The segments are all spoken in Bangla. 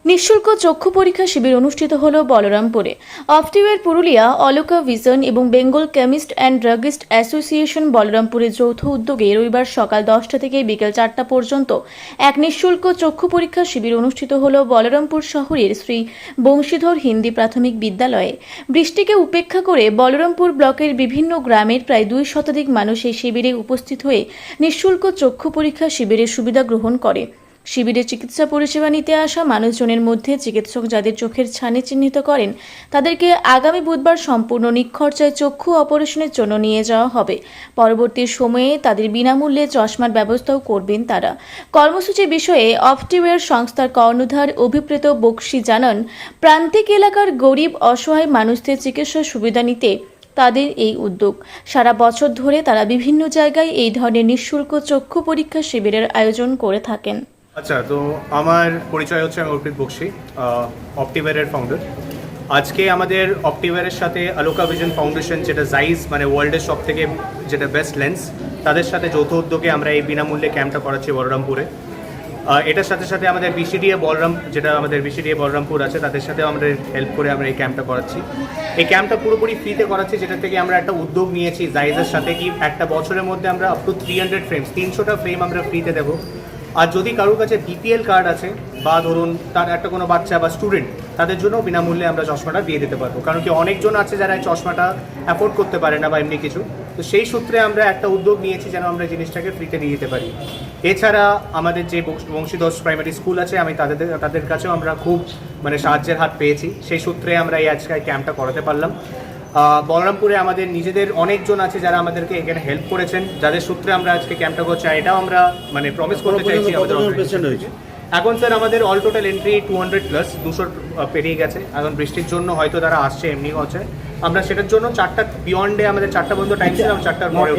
নিঃশুল্ক চক্ষু পরীক্ষা শিবির অনুষ্ঠিত হলো বলরামপুরে। অপটিওয়ার পুরুলিয়া, অলোকা ভিশন এবং Bengal chemist and druggist association বলরামপুরের যৌথ উদ্যোগে রবিবার সকাল 10টা থেকে বিকেল 4টা পর্যন্ত এক নিঃশুল্ক চক্ষু পরীক্ষা শিবির অনুষ্ঠিত হলো বলরামপুর শহরের শ্রী বংশীধর হিন্দি প্রাথমিক বিদ্যালয়ে। বৃষ্টিকে উপেক্ষা করে বলরামপুর ব্লকের বিভিন্ন গ্রামের প্রায় 2 শতাধিক মানুষ এই শিবিরে উপস্থিত হয়ে নিঃশুল্ক চক্ষু পরীক্ষা শিবিরের সুবিধা গ্রহণ করে। শিবিরে চিকিৎসা পরিষেবা নিতে আসা মানুষজনের মধ্যে চিকিৎসক যাদের চোখের ছানি চিহ্নিত করেন তাদেরকে আগামী বুধবার সম্পূর্ণ নিখরচায় চক্ষু অপারেশনের জন্য নিয়ে যাওয়া হবে। পরবর্তী সময়ে তাদের বিনামূল্যে চশমার ব্যবস্থাও করবেন তারা। কর্মসূচি বিষয়ে অপটিওয়ার সংস্থার কর্ণধার অভিপ্রেত বক্সি জানান, প্রান্তিক এলাকার গরিব অসহায় মানুষদের চিকিৎসা সুবিধা নিতে তাদের এই উদ্যোগ। সারা বছর ধরে তারা বিভিন্ন জায়গায় এই ধরনের নিঃশুল্ক চক্ষু পরীক্ষা শিবিরের আয়োজন করে থাকেন। আচ্ছা, তো আমার পরিচয় হচ্ছে আমি অর্পিত বক্সি, অপটিওয়ারের ফাউন্ডার। আজকে আমাদের অপটিওয়ারের সাথে আলোকা ভিশন ফাউন্ডেশন, যেটা জাইজ মানে ওয়ার্ল্ডের সব থেকে যেটা বেস্ট লেন্স, তাদের সাথে যৌথ উদ্যোগে আমরা এই বিনামূল্যে ক্যাম্পটা করাচ্ছি বলরামপুরে। এটার সাথে সাথে আমাদের বিসিডিএ বলরামপুর আছে, তাদের সাথেও আমরা হেল্প করে আমরা এই ক্যাম্পটা করাচ্ছি। এই ক্যাম্পটা পুরোপুরি ফ্রিতে করাচ্ছি, যেটা থেকে আমরা একটা উদ্যোগ নিয়েছি জাইজের সাথে কি একটা বছরের মধ্যে আমরা আপ টু 300 ফ্রেমস 300টা ফ্রেম আমরা ফ্রিতে দেবো। আর যদি কারোর কাছে বিপিএল কার্ড আছে বা ধরুন তার একটা কোনো বাচ্চা বা স্টুডেন্ট, তাদের জন্য বিনামূল্যে আমরা চশমাটা দিয়ে দিতে পারবো। কারণ কি অনেকজন আছে যারা এই চশমাটা অ্যাফোর্ড করতে পারে না বা এমনি কিছু, তো সেই সূত্রে আমরা একটা উদ্যোগ নিয়েছি যেন আমরা জিনিসটাকে ফ্রিতে দিয়ে দিতে পারি। এছাড়া আমাদের যে বংশীধর প্রাইমারি স্কুল আছে, আমি তাদের কাছেও আমরা খুব সাহায্যের হাত পেয়েছি। সেই সূত্রে আমরা এই আজকে ক্যাম্পটা করাতে পারলাম। বলরামপুরে আমাদের নিজেদের অনেকজন আছে যারা আমাদেরকে এখানে হেল্প করেছেন, যাদের সূত্রে আমরা আজকে ক্যাম্পটা করছি। এটাও আমরা প্রমিস করতে চাইছি এখন স্যার আমাদের অল টোটাল এন্ট্রি 200+, 200 পেরিয়ে গেছে। এখন বৃষ্টির জন্য হয়তো তারা আসছে, এমনিও আছে। আমরা সেটার জন্য 4টা বিয়ন্ডে আমাদের 4টা পর্যন্ত টাইম ছিল, 4টার পরে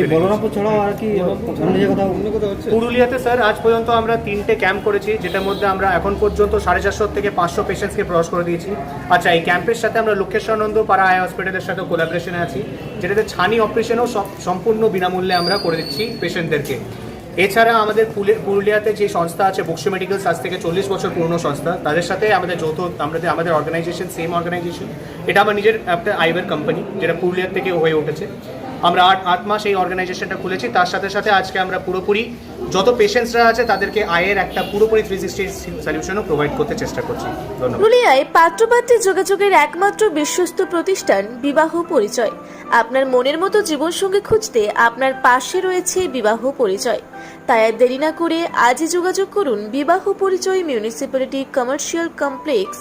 পুরুলিয়াতে স্যার আজ পর্যন্ত আমরা 3টে ক্যাম্প করেছি, যেটার মধ্যে আমরা এখন পর্যন্ত 450 থেকে 500 পেশেন্টসকে ক্রস করে দিয়েছি। আচ্ছা, এই ক্যাম্পের সাথে আমরা লোকেশানন্দ পাড়া আই হসপিটালের সাথে কোলাবোরেশনে আছি, যেটাতে ছানি অপারেশনও সম্পূর্ণ বিনামূল্যে আমরা করে দিচ্ছি পেশেন্টদেরকে। এছাড়া আমাদের পুরুলিয়াতে যে সংস্থা আছে বক্সি মেডিকেলস, আজ থেকে 40 বছর পুরনো সংস্থা, তাদের সাথে আমাদের আমাদের অর্গানাইজেশন, সেম অর্গানাইজেশন। এটা আমার নিজের একটা আইওয়ার কোম্পানি, যেটা পুরুলিয়ার থেকে হয়ে উঠেছে। আমরা 8 মাস এই অর্গানাইজেশনটা খুলেছি। তার সাথে সাথে আজকে আমরা পুরোপুরি যত পেশেন্টসরা আছে তাদেরকে আয়ের একটা পুরোপুরি 360 সলিউশনও প্রোভাইড করতে চেষ্টা করছি। ধন্যবাদ। পুরুলিয়ায় পাত্রপাত্রী যোগাযোগের একমাত্র বিশ্বস্ত প্রতিষ্ঠান বিবাহ পরিচয়। আপনার মনের মতো জীবনসঙ্গী খুঁজতে আপনার পাশে রয়েছে বিবাহ পরিচয়। তাই আর দেরি না করে আজই যোগাযোগ করুন বিবাহ পরিচয়, municipality commercial complex,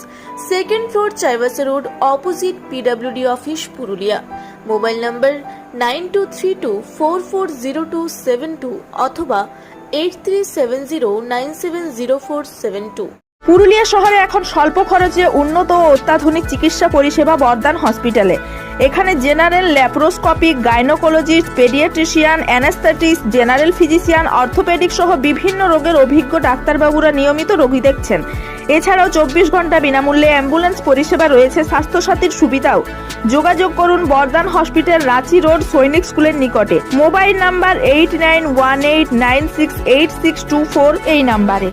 2nd floor, Chaibasa road, opposite PWD office, Purulia. Mobile নম্বর 9232440272 অথবা 8370970472। পুরুলিয়া শহরে এখন স্বল্প খরচে উন্নত ও অত্যাধুনিক চিকিৎসা পরিষেবা বর্দান হসপিটালে। এখানে general, laparoscopic, gynaecologist, paediatrician, anaesthetist, general physician, orthopaedic সহ বিভিন্ন রোগের অভিজ্ঞ ডাক্তারবাবুরা নিয়মিত রোগী দেখছেন। এছাড়াও 24 ঘন্টা বিনামূল্যে অ্যাম্বুলেন্স পরিষেবা রয়েছে, স্বাস্থ্যসাথীর সুবিধাও। যোগাযোগ করুন বর্দান হসপিটাল, রাঁচি রোড, সৈনিক স্কুলের নিকটে। মোবাইল নাম্বার 8918968624 এই নাম্বারে।